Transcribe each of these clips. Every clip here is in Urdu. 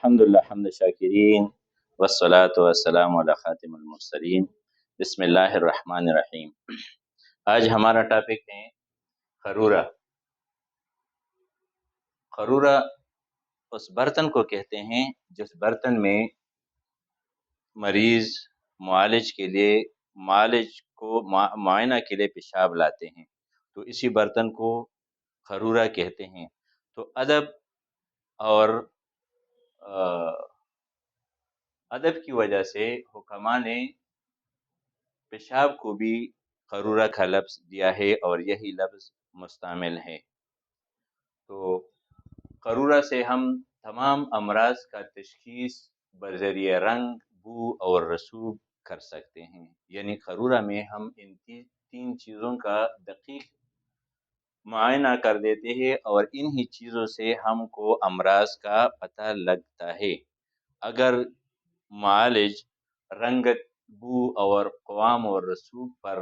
الحمدللہ حمد شاکرین والصلاة والسلام علی خاتم المرسلین بسم اللہ الرحمن الرحیم۔ آج ہمارا ٹاپک ہے خرورہ۔ خرورہ اس برتن کو کہتے ہیں جس برتن میں مریض معالج کو معائنہ کے لیے پیشاب لاتے ہیں، تو اسی برتن کو خرورہ کہتے ہیں۔ تو ادب کی وجہ سے حکماء نے پیشاب کو بھی خرورہ کا لفظ دیا ہے اور یہی لفظ مستعمل ہے۔ تو خرورہ سے ہم تمام امراض کا تشخیص بذریعہ رنگ، بو اور رسوب کر سکتے ہیں، یعنی خرورہ میں ہم ان تین چیزوں کا دقیق معائنہ کر دیتے ہیں اور انہی چیزوں سے ہم کو امراض کا پتہ لگتا ہے۔ اگر معالج رنگت، بو اور قوام اور رسوب پر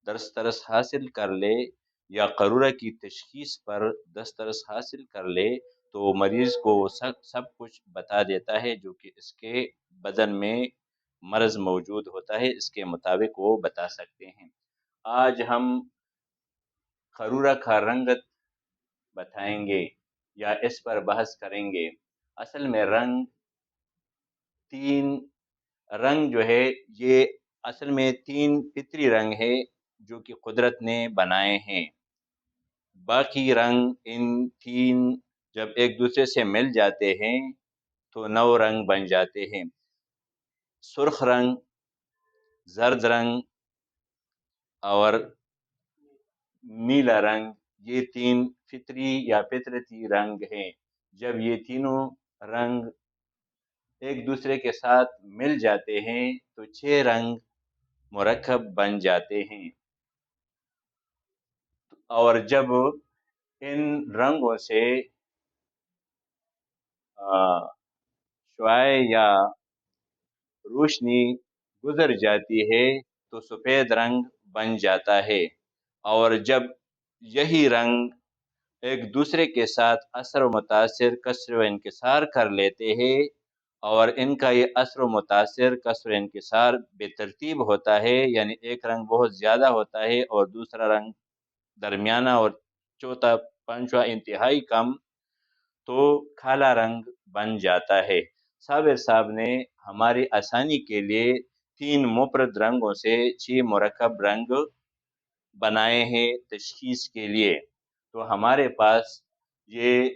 دسترس حاصل کر لے یا خرورہ کی تشخیص پر دسترس حاصل کر لے تو مریض کو سب کچھ بتا دیتا ہے جو کہ اس کے بدن میں مرض موجود ہوتا ہے، اس کے مطابق وہ بتا سکتے ہیں۔ آج ہم خرورہ کا رنگت بتائیں گے یا اس پر بحث کریں گے۔ اصل میں رنگ جو ہے یہ اصل میں تین فطری رنگ ہے جو کہ قدرت نے بنائے ہیں۔ باقی رنگ ان تین جب ایک دوسرے سے مل جاتے ہیں تو 9 رنگ بن جاتے ہیں۔ سرخ رنگ، زرد رنگ اور نیلا رنگ، یہ تین فطری یا فطرتی رنگ ہیں۔ جب یہ تینوں رنگ ایک دوسرے کے ساتھ مل جاتے ہیں تو 6 رنگ مرکب بن جاتے ہیں، اور جب ان رنگوں سے شعاع یا روشنی گزر جاتی ہے تو سفید رنگ بن جاتا ہے، اور جب یہی رنگ ایک دوسرے کے ساتھ اثر و متاثر، کسر و انکسار کر لیتے ہیں اور ان کا یہ اثر و متاثر، کسر و انکسار بے ترتیب ہوتا ہے، یعنی ایک رنگ بہت زیادہ ہوتا ہے اور دوسرا رنگ درمیانہ اور چوتھا پانچواں انتہائی کم، تو کالا رنگ بن جاتا ہے۔ صابر صاحب نے ہماری آسانی کے لیے 3 مفرد رنگوں سے 6 مرکب رنگ بنائے ہیں تشخیص کے لیے۔ تو ہمارے پاس یہ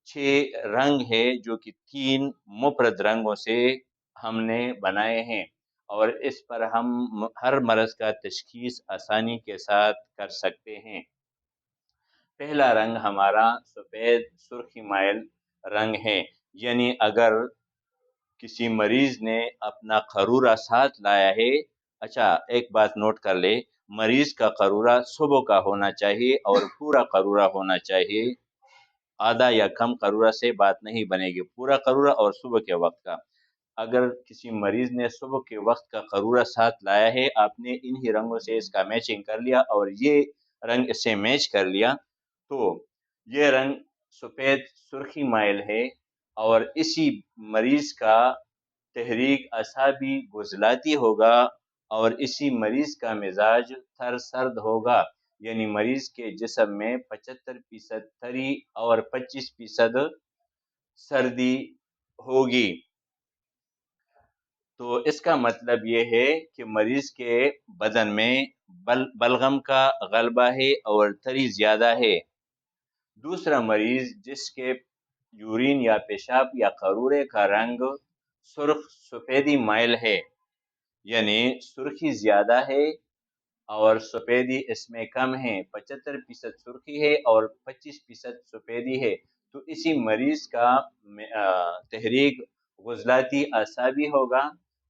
6 رنگ ہے جو کہ 3 مفرد رنگوں سے ہم نے بنائے ہیں، اور اس پر ہم ہر مرض کا تشخیص آسانی کے ساتھ کر سکتے ہیں۔ پہلا رنگ ہمارا سفید سرخی مائل رنگ ہے، یعنی اگر کسی مریض نے اپنا خرورہ ساتھ لایا ہے، اچھا ایک بات نوٹ کر لے، مریض کا خرورہ صبح کا ہونا چاہیے اور پورا خرورہ ہونا چاہیے، آدھا یا کم خرورہ سے بات نہیں بنے گی، پورا خرورہ اور صبح کے وقت کا۔ اگر کسی مریض نے صبح کے وقت کا خرورہ ساتھ لایا ہے، آپ نے انہی رنگوں سے اس کا میچنگ کر لیا اور یہ رنگ اس سے میچ کر لیا، تو یہ رنگ سفید سرخی مائل ہے، اور اسی مریض کا تحریک اعصابی عضلاتی ہوگا اور اسی مریض کا مزاج تھر سرد ہوگا، یعنی مریض کے جسم میں 75% تھری اور 25% سردی ہوگی۔ تو اس کا مطلب یہ ہے کہ مریض کے بدن میں بلغم کا غلبہ ہے اور تھری زیادہ ہے۔ دوسرا مریض جس کے یورین یا پیشاب یا خرورے کا رنگ سرخ سفیدی مائل ہے، یعنی سرخی زیادہ ہے اور سفیدی اس میں کم ہے، 75% سرخی ہے اور 25% سفیدی ہے، تو اسی مریض کا تحریک عضلاتی اعصابی ہوگا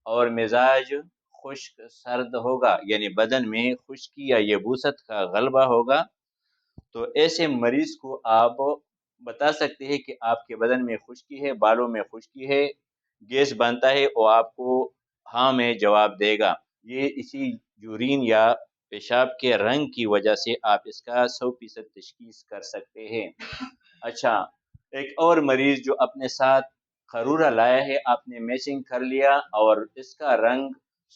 اور مزاج خشک سرد ہوگا، یعنی بدن میں خشکی یا یبوست کا غلبہ ہوگا۔ تو ایسے مریض کو آپ بتا سکتے ہیں کہ آپ کے بدن میں خشکی ہے، بالوں میں خشکی ہے، گیس بنتا ہے، اور آپ کو ہاں میں جواب دے گا۔ یہ اسی یورین یا پیشاب کے رنگ کی وجہ سے آپ اس کا 100% تشخیص کر سکتے ہیں۔ اچھا، ایک اور مریض جو اپنے ساتھ خرورہ لایا ہے، آپ نے میچنگ کر لیا اور اس کا رنگ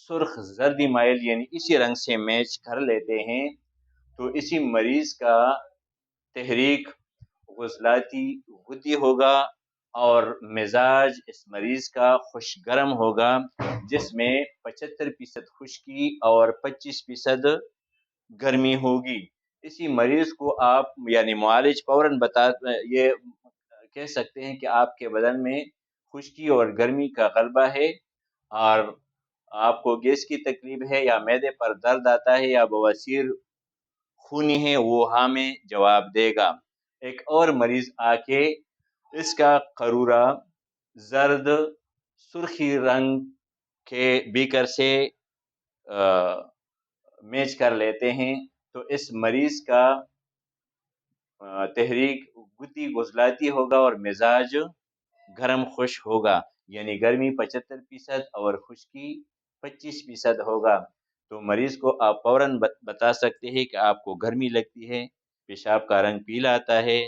سرخ زردی مائل یعنی اسی رنگ سے میچ کر لیتے ہیں، تو اسی مریض کا تحریک عضلاتی غدی ہوگا اور مزاج اس مریض کا خوش گرم ہوگا، جس میں 75% خشکی اور 25% گرمی ہوگی۔ اسی مریض کو آپ یعنی معالج فوراً یہ کہہ سکتے ہیں کہ آپ کے بدن میں خشکی اور گرمی کا غلبہ ہے، اور آپ کو گیس کی تکلیف ہے یا معدے پر درد آتا ہے یا بواسیر خونی ہے، وہ ہاں میں جواب دے گا۔ ایک اور مریض آ کے اس کا قارورہ زرد سرخی رنگ کے بیکر سے میچ کر لیتے ہیں، تو اس مریض کا تحریک غدی عضلاتی ہوگا اور مزاج گرم خوش ہوگا، یعنی گرمی 75% اور خشکی 25% ہوگا۔ تو مریض کو آپ فوراً بتا سکتے ہیں کہ آپ کو گرمی لگتی ہے، پیشاب کا رنگ پیلا آتا ہے،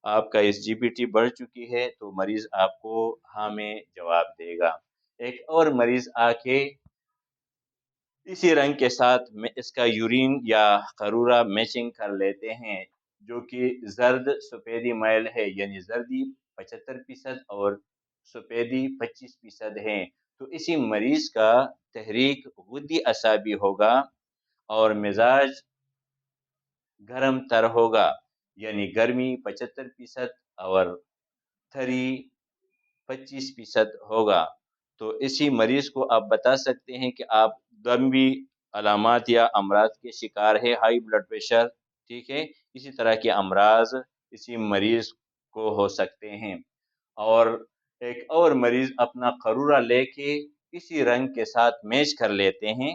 آپ کا SGPT بڑھ چکی ہے، تو مریض آپ کو ہاں میں جواب دے گا۔ ایک اور مریض آ کے اسی رنگ کے ساتھ اس کا یورین یا قارورہ میچنگ کر لیتے ہیں، جو کہ زرد سفیدی مائل ہے، یعنی زردی 75% اور سفیدی 25% ہیں، تو اسی مریض کا تحریک غدی اعصابی ہوگا اور مزاج گرم تر ہوگا، یعنی گرمی 75% اور تھری 25% ہوگا۔ تو اسی مریض کو آپ بتا سکتے ہیں کہ آپ لمبی علامات یا امراض کے شکار ہے، ہائی بلڈ پریشر، ٹھیک ہے، اسی طرح کے امراض اسی مریض کو ہو سکتے ہیں۔ اور ایک اور مریض اپنا قارورہ لے کے اسی رنگ کے ساتھ میچ کر لیتے ہیں،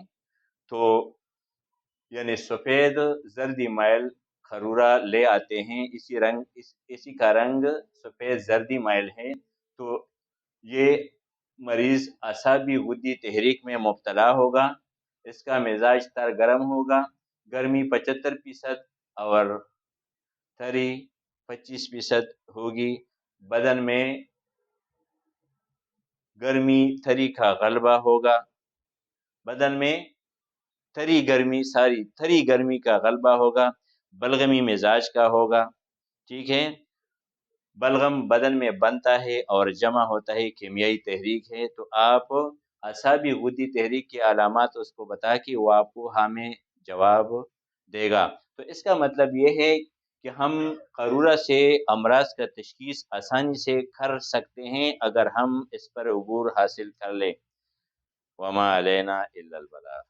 تو یعنی سفید زردی مائل قارورہ لے آتے ہیں، اسی کا رنگ سفید زردی مائل ہے، تو یہ مریض اعصابی غدی تحریک میں مبتلا ہوگا، اس کا مزاج تر گرم ہوگا، گرمی 75% اور تھری 25% ہوگی، بدن میں گرمی تھری کا غلبہ ہوگا، بدن میں تھری گرمی کا غلبہ ہوگا، بلغمی مزاج کا ہوگا، ٹھیک ہے، بلغم بدن میں بنتا ہے اور جمع ہوتا ہے، کیمیائی تحریک ہے، تو آپ اعصابی غدی تحریک کے علامات اس کو بتا کے وہ آپ کو ہاں میں جواب دے گا۔ تو اس کا مطلب یہ ہے کہ ہم قارورہ سے امراض کا تشخیص آسانی سے کر سکتے ہیں اگر ہم اس پر عبور حاصل کر لیں۔ وما علینا الا البلاغ۔